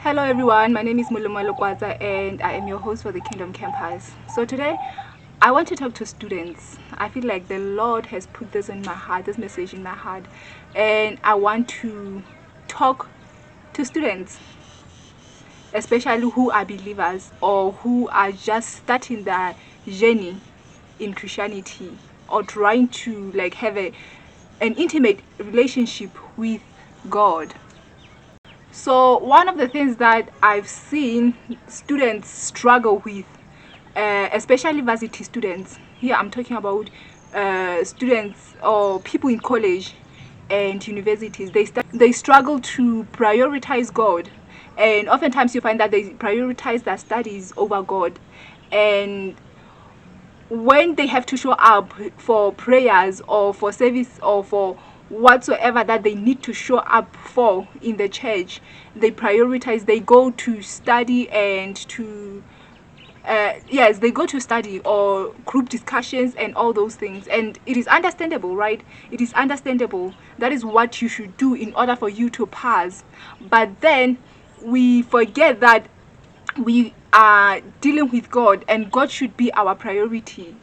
Hello everyone, my name is Mulumalo Kwaza and I am your host for the Kingdom Campus. So today I want to talk to students. I feel like the Lord has put this in my heart, this message in my heart, and I want to talk to students, especially who are believers or who are just starting their journey in Christianity or trying to have an intimate relationship with God. So one of the things that I've seen students struggle with, especially varsity students, here I'm talking about students or people in college and universities, they struggle to prioritize God, and oftentimes you find that they prioritize their studies over God. And when they have to show up for prayers or for service or for whatsoever that they need to show up for in the church, they prioritize, they go to study and to yes, they go to study or group discussions and all those things. And it is understandable, right? It is understandable. That is what you should do in order for you to pass. But then we forget that we are dealing with God and God should be our priority.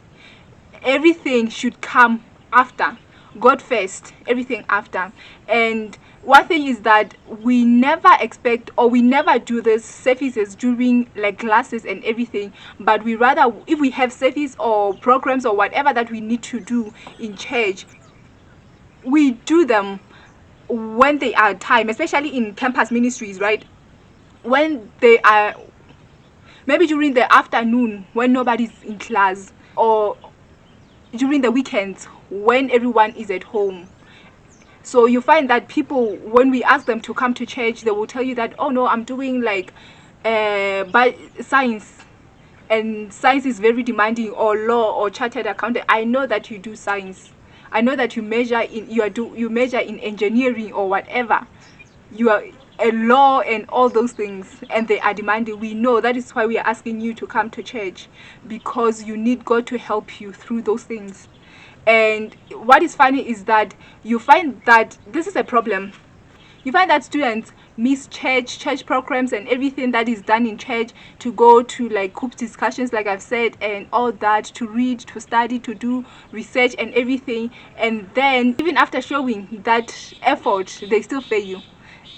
Everything should come after. God first, everything after. And one thing is that we never expect or we never do this services during like classes and everything, but we rather, if we have service or programs or whatever that we need to do in church, we do them when they are time, especially in campus ministries, right? When they are maybe during the afternoon when nobody's in class, or during the weekends when everyone is at home. So you find that people, when we ask them to come to church, they will tell you that, oh no, I'm doing by science, and science is very demanding, or law or chartered accountant. I know that you do science. I know that you measure in engineering or whatever. You are a law and all those things, and they are demanding. We know that is why we are asking you to come to church, because you need God to help you through those things. And what is funny is that you find that this is a problem. You find that students miss church programs and everything that is done in church, to go to like group discussions, like I've said, and all that, to read, to study, to do research and everything. And then even after showing that effort, they still fail you,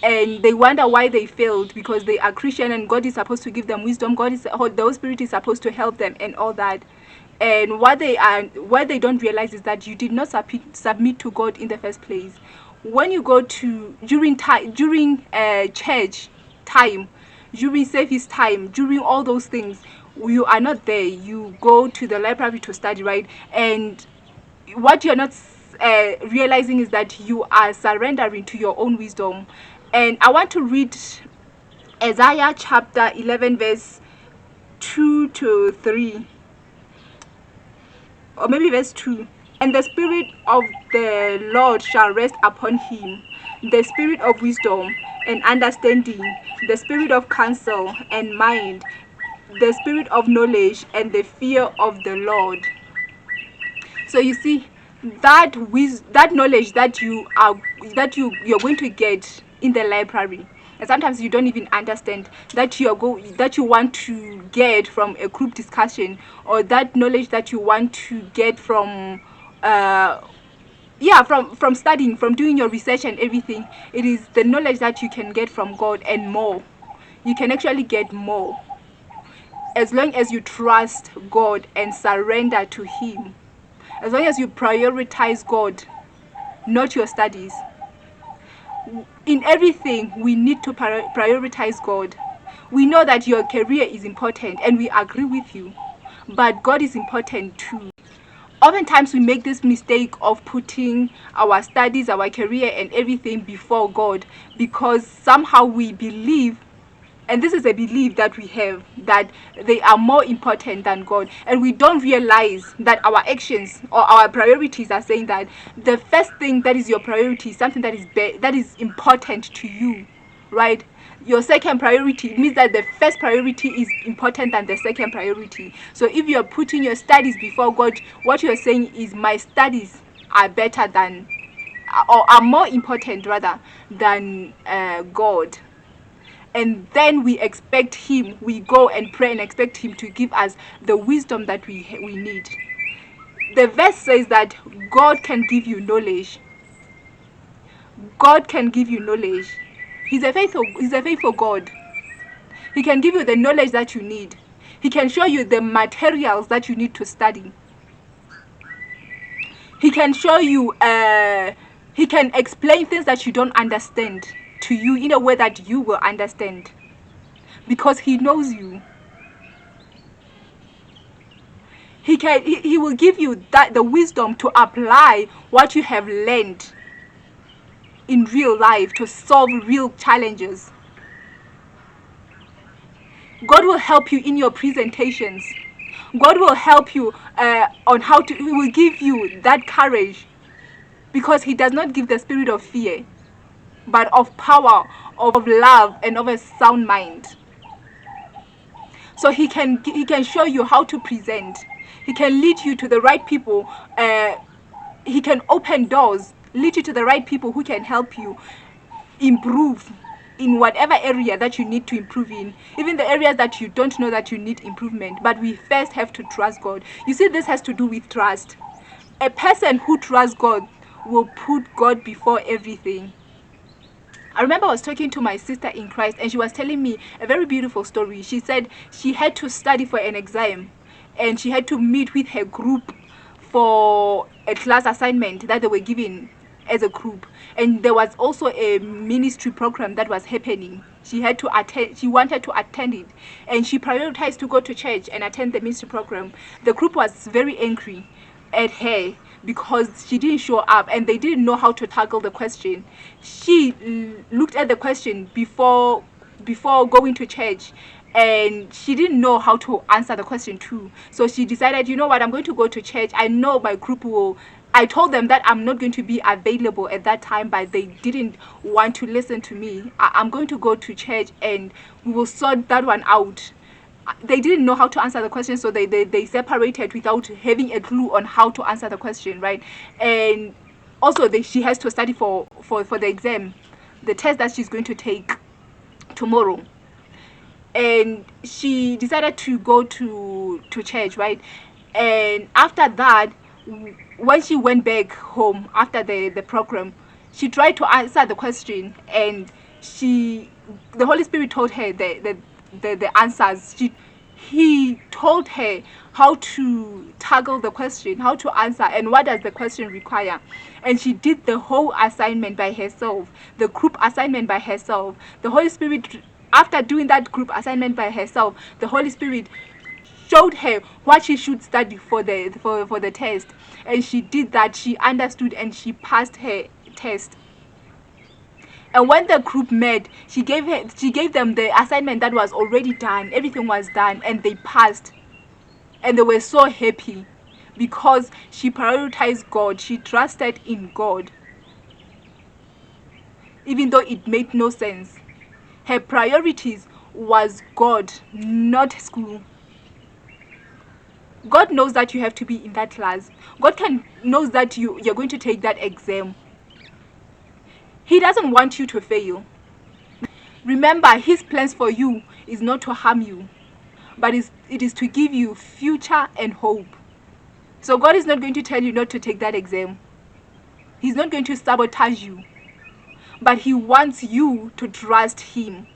and they wonder why they failed, because they are Christian and God is supposed to give them wisdom. The Holy Spirit is supposed to help them and all that. And what they don't realize is that you did not submit to God in the first place. When you go to during church time, during service time, during all those things, you are not there. You go to the library to study, right? And what you're not realizing is that you are surrendering to your own wisdom. And I want to read Isaiah chapter 11 verse 2 to 3, or maybe verse 2. And the Spirit of the Lord shall rest upon him, the Spirit of wisdom and understanding, the Spirit of counsel and mind, the Spirit of knowledge and the fear of the Lord. So you see, that knowledge that you're going to get in the library, and sometimes you don't even understand that you want to get from a group discussion, or that knowledge that you want to get from from studying, from doing your research and everything. It is the knowledge that you can get from God, and more. You can actually get more as long as you trust God and surrender to him. As long as you prioritize God, not your studies. In everything, we need to prioritize God. We know that your career is important, and we agree with you, but God is important too. Oftentimes we make this mistake of putting our studies, our career and everything before God, because somehow we believe, and this is a belief that we have, that they are more important than God. And we don't realize that our actions or our priorities are saying that the first thing that is your priority is something that is important to you, right? Your second priority, it means that the first priority is important than the second priority. So if you're putting your studies before God, what you're saying is, my studies are better than, or are more important rather than God. and then we go and pray and expect him to give us the wisdom that we need. The verse says that God can give you knowledge. God can give you knowledge. He's a faithful God. He can give you the knowledge that you need. He can show you the materials that you need to study. He can show you, he can explain things that you don't understand to you in a way that you will understand, because he knows you. He will give you the wisdom to apply what you have learned in real life to solve real challenges. God will help you in your presentations. God will help you on how to, he will give you that courage, because he does not give the spirit of fear, but of power, of love, and of a sound mind. So he can show you how to present. He can lead you to the right people. He can open doors, lead you to the right people who can help you improve in whatever area that you need to improve in, even the areas that you don't know that you need improvement. But we first have to trust God. You see, this has to do with trust. A person who trusts God will put God before everything. I remember I was talking to my sister in Christ, and she was telling me a very beautiful story. She said she had to study for an exam, and she had to meet with her group for a class assignment that they were given as a group. And there was also a ministry program that was happening. She had to attend. She wanted to attend it, and she prioritized to go to church and attend the ministry program. The group was very angry at her because she didn't show up, and they didn't know how to tackle the question. She looked at the question before going to church, and she didn't know how to answer the question too. So she decided, you know what, I'm going to go to church. I know my group will. I told them that I'm not going to be available at that time, but they didn't want to listen to me. I'm going to go to church, and we will sort that one out. They didn't know how to answer the question, so they separated without having a clue on how to answer the question, right? And also she has to study for the exam, the test that she's going to take tomorrow. And she decided to go to church, right? And after that, when she went back home after the program, she tried to answer the question, and the Holy Spirit told her the answers. He told her how to tackle the question, how to answer, and what does the question require. And she did the whole assignment by herself, the group assignment by herself. The Holy Spirit, after doing that group assignment by herself, the Holy Spirit showed her what she should study for the test. And she did that. She understood, and she passed her test. And when the group met, she gave them the assignment that was already done. Everything was done, and they passed. And they were so happy because she prioritized God. She trusted in God, even though it made no sense. Her priorities was God, not school. God knows that you have to be in that class. God knows that you're going to take that exam. He doesn't want you to fail. Remember, his plans for you is not to harm you, but it is to give you future and hope. So God is not going to tell you not to take that exam. He's not going to sabotage you, but he wants you to trust him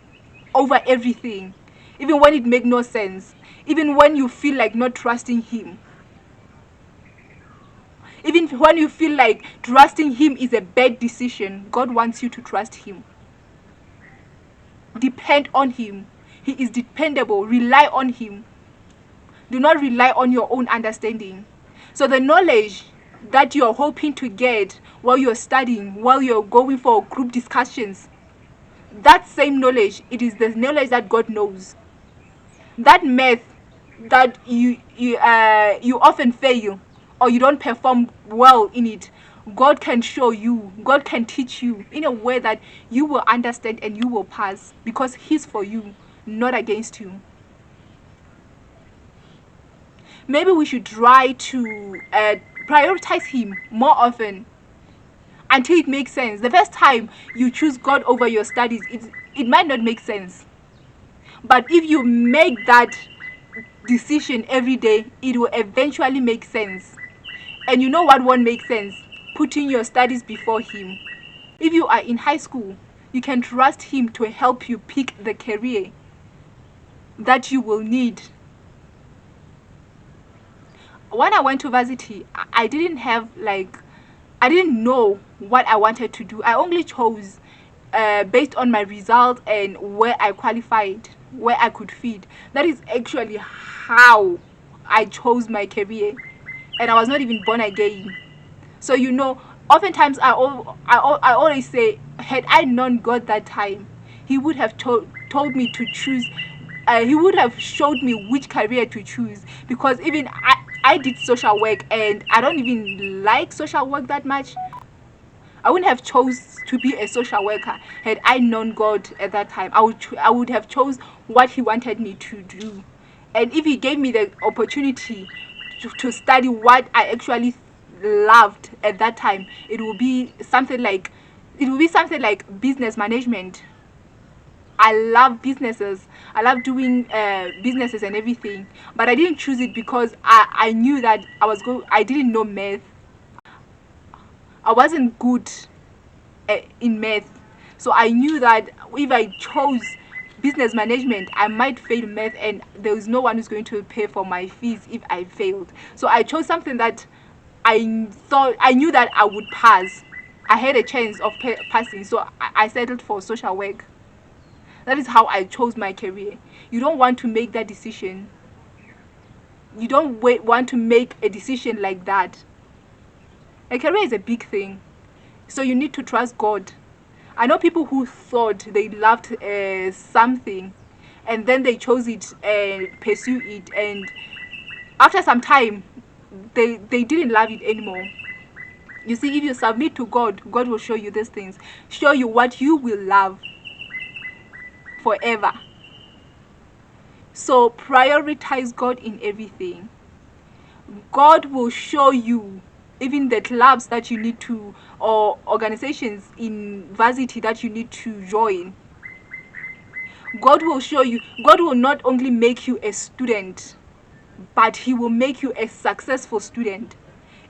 over everything, even when it makes no sense, even when you feel like not trusting him, even when you feel like trusting him is a bad decision. God wants you to trust him. Depend on him. He is dependable. Rely on him. Do not rely on your own understanding. So the knowledge that you're hoping to get while you're studying, while you're going for group discussions, that same knowledge, it is the knowledge that God knows. That math that you often fail, or you don't perform well in it, God can show you, God can teach you in a way that you will understand and you will pass, because he's for you, not against you. Maybe we should try to prioritize him more often. until it makes sense. The first time you choose God over your studies, it might not make sense. But if you make that decision every day, it will eventually make sense. And you know what won't make sense? Putting your studies before Him. If you are in high school, you can trust Him to help you pick the career that you will need. When I went to varsity, I didn't know what I wanted to do. I only chose based on my results and where I qualified, where I could fit. That is actually how I chose my career, and I was not even born again. So oftentimes I always say, had I known God that time, He would have told me to choose. He would have showed me which career to choose, because even I did social work, and I don't even like social work that much. I wouldn't have chose to be a social worker had I known God at that time. I would have chose what He wanted me to do, and if He gave me the opportunity to study what I actually loved at that time, it will be something like business management. I love businesses. I love doing businesses and everything, but I didn't choose it because I knew that I didn't know math. I wasn't good in math, so I knew that if I chose business management, I might fail math, and there was no one who's going to pay for my fees if I failed. So I chose something that I knew that I would pass. I had a chance of passing, so I settled for social work. That is how I chose my career. You don't want to make that decision. You don't want to make a decision like that. A career is a big thing, so you need to trust God. I know people who thought they loved something, and then they chose it and pursue it, and after some time they didn't love it anymore. You see, if you submit to God, God will show you these things, show you what you will love forever. So prioritize God in everything. God will show you even the clubs that you need to, or organizations in varsity that you need to join. God will show you. God will not only make you a student, but He will make you a successful student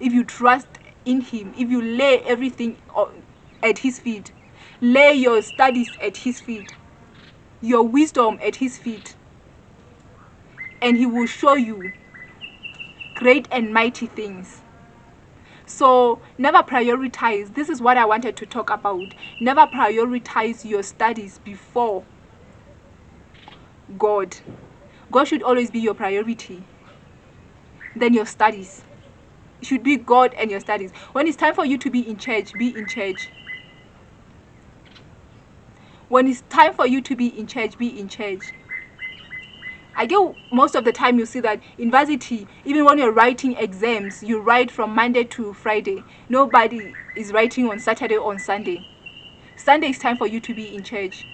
if you trust in Him, if you lay everything at His feet. Lay your studies at His feet, your wisdom at His feet, and He will show you great and mighty things. So never prioritize. This is what I wanted to talk about. Never prioritize your studies before God. God should always be your priority. Then your studies. It should be God and your studies. When it's time for you to be in church, be in church. When it's time for you to be in church, be in church. I get most of the time you see that in varsity, even when you're writing exams, you write from Monday to Friday. Nobody is writing on Saturday or on Sunday. Sunday is time for you to be in church.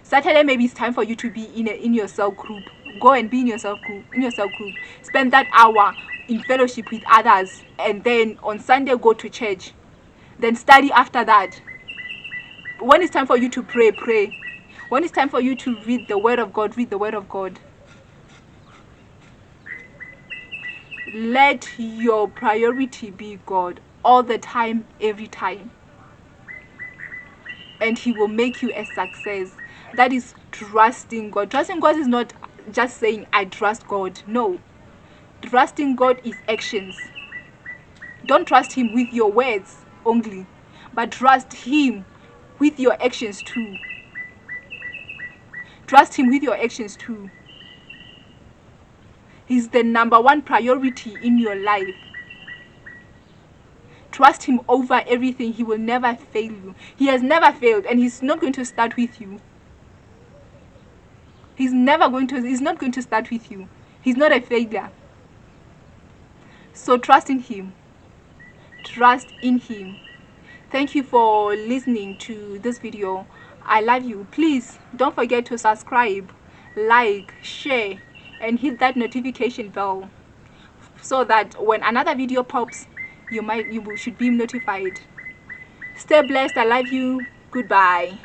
Saturday maybe it's time for you to be in your cell group. Go and be in your cell group. Spend that hour in fellowship with others, and then on Sunday go to church. Then study after that. When it's time for you to pray, pray. When it's time for you to read the Word of God, read the Word of God. Let your priority be God all the time, every time, and He will make you a success. That is trusting God. Trusting God is not just saying I trust God. No, trusting God is actions. Don't trust Him with your words only, but trust Him with your actions too. Trust Him with your actions too. He's the number one priority in your life. Trust Him over everything. He will never fail you. He has never failed, and He's not going to start with you. He's not going to start with you. He's not a failure. So trust in Him. Trust in Him. Thank you for listening to this video. I love you. Please don't forget to subscribe, like, share, and hit that notification bell so that when another video pops, you should be notified. Stay blessed. I love you. Goodbye.